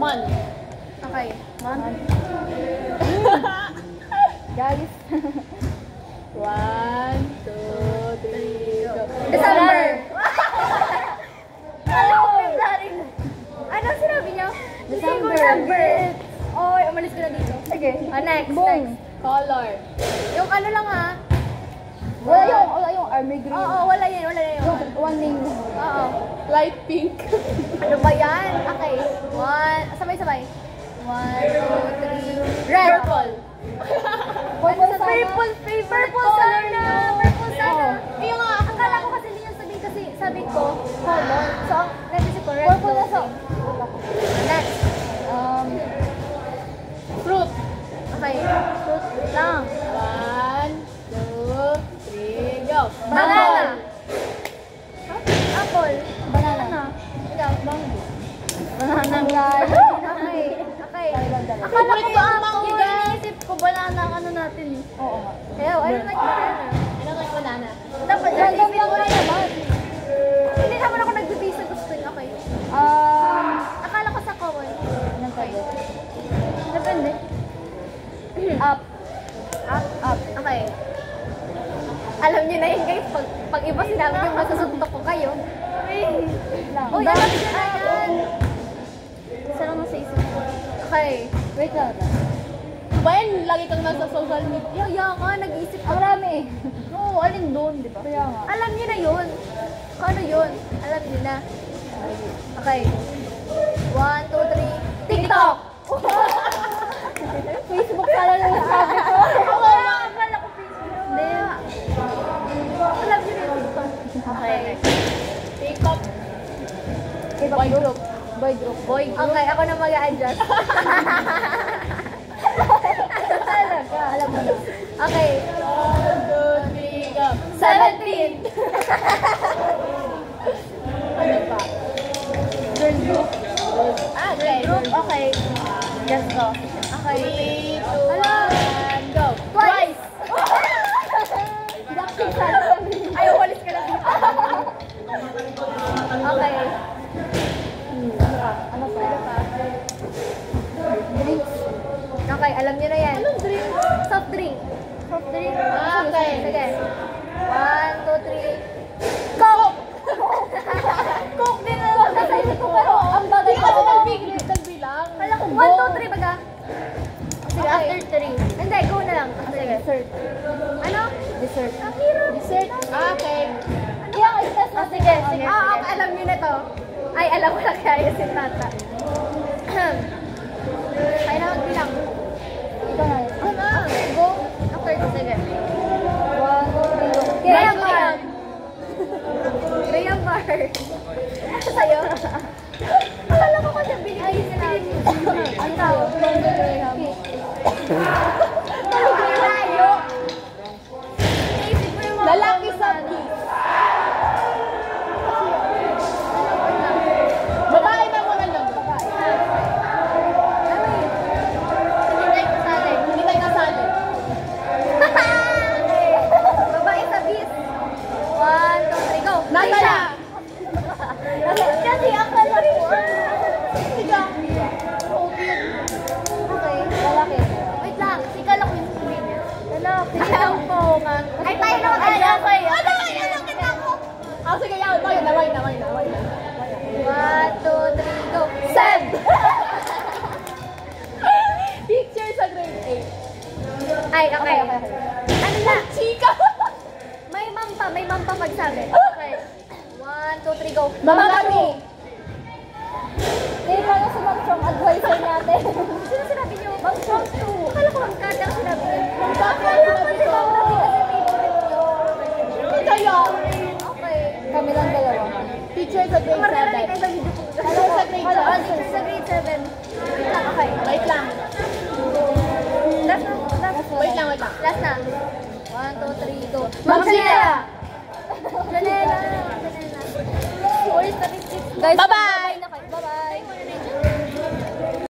Man. Okay. Man. Guys. 1, 2, 3, go. December. Ano sinabi niya? December. Oy, umalis ka na dito. Sige. Next. Boom. Color. Yung ano lang ha. Wala yung army green. Oo, wala yan. One name. Oo. Light pink. Ano ba yan? Okay. Sabay-sabay. 1, 2, 3. Red. Purple. Purple sana. Purple sana. Purple sana. Yung nga, Akala ko kasi hindi yung sabihin kasi sabi ko, color. So, ang naisip ko, red. Purple na so. Next. fruit. Okay. Fruit lang. 1, 2, 3, go. Banana. Apple. Banana. Ikaw. Banana guys. Okay. Akala ko ang mango. Iniisip ko banana ang ano natin eh. Oo nga. Kaya, I don't like banana. I don't like banana. Dapat, Random lang rin naman. hindi naman ako nag-base sa gusto niya. Okay. Akala ko sa common. Anong pwede? Depende. Up. Up. Okay. Alam niyo na yun guys, pag iba sinabi niyo, masusuntok ko kayo. Uy, alam niyo na yan. Isa lang sa isip ko. Okay. Wait lang. Ba yan, lagi kang nasa social media. Yeah nga, nag-iisip Ang ako. rami eh. Oo, alin doon, di ba? Kaya nga. Alam niyo na yun. Kung ano yun, alam niyo na. Okay. 1, 2, 3. TikTok! Facebook pala lang yung sabi ko. Oo, akala ko Facebook. Hindi. Alam niyo na yung TikTok. Okay. TikTok. Boy group. Boy group. Boy, okay, ako na mag-a-adjust. Talaga. Alam mo na. Okay. 1, 2, 3, go. 17. Ano pa? Girl group. Okay. Group, okay. Just go. Okay. 3, 2, 1, go. Twice. Blackpink sana kami. Ay, walis ka lang. Okay. Ano pa? Drinks. Okay, alam niyo na yan. Anong drink? Soft drink. Soft drink. Okay. Sige. 1, 2, 3. Coke! Coke din na lang. Nasa isip ko pero ang bagay Hindi ko. kasi nagbilang. Kala ko, 1, 2, 3 baga? Sige, Okay. after 3. Hindi, go na lang. Sige. Dessert. Ano? Dessert. Ang hirap. Dessert. Okay. Kaya nga, itas na Sige, sige. Okay, alam niyo na to. Ay, alam ko na kaya si Tata. Kaya na magbilang. Ikaw na. Go na. Okay, go. After to, sige. 1, 2, 3, go. Graham Bar. Graham Bar. Sa'yo? Akala ko kasi binigay sila. Ang tawag. Malayo. Naisip ko yung mga Lalaki common sa na- beach. Babae na mo lang. Hindi tayo kasali. Hindi tayo kasali. Babae sa beach. 1, 2, 3, go. Natala. Kasi akala ko. Siga. Okay. Lalaki. Wait lang. Sikala ko yung sabihin niya. Lalaki. Alam ko nga. Ay, tayo na mag-adjust. Okay. Ano? Ano kita ko? Ah, sige, yan. Wait na. 1, 2, 3, go. Seb! Picture sa grade 8. Ay, okay. Ano na? Chika! May mampa pagsabi. Okay. 1, 2, 3, go. Mamami! Eh, paano si Ma'am Chong advisor natin? Sino sinabi niyo? Ma'am Chong 2. Akala ko ang kadang sinabi niyo. Akala ko si Ma'am Rafi kasi favorite niyo. Kaya, Okay. Kami lang dalawa. picture sa grade Marami 7. kayo sa video ko. Picture sa grade Hello, 7. answer. Sa grade 7. Okay. Wait lang. Last na. Last. Wait lang. Last na. 1, 2, 3, go. Ma'am Sheila! Janela. Uy, statistics. Guys, bye-bye!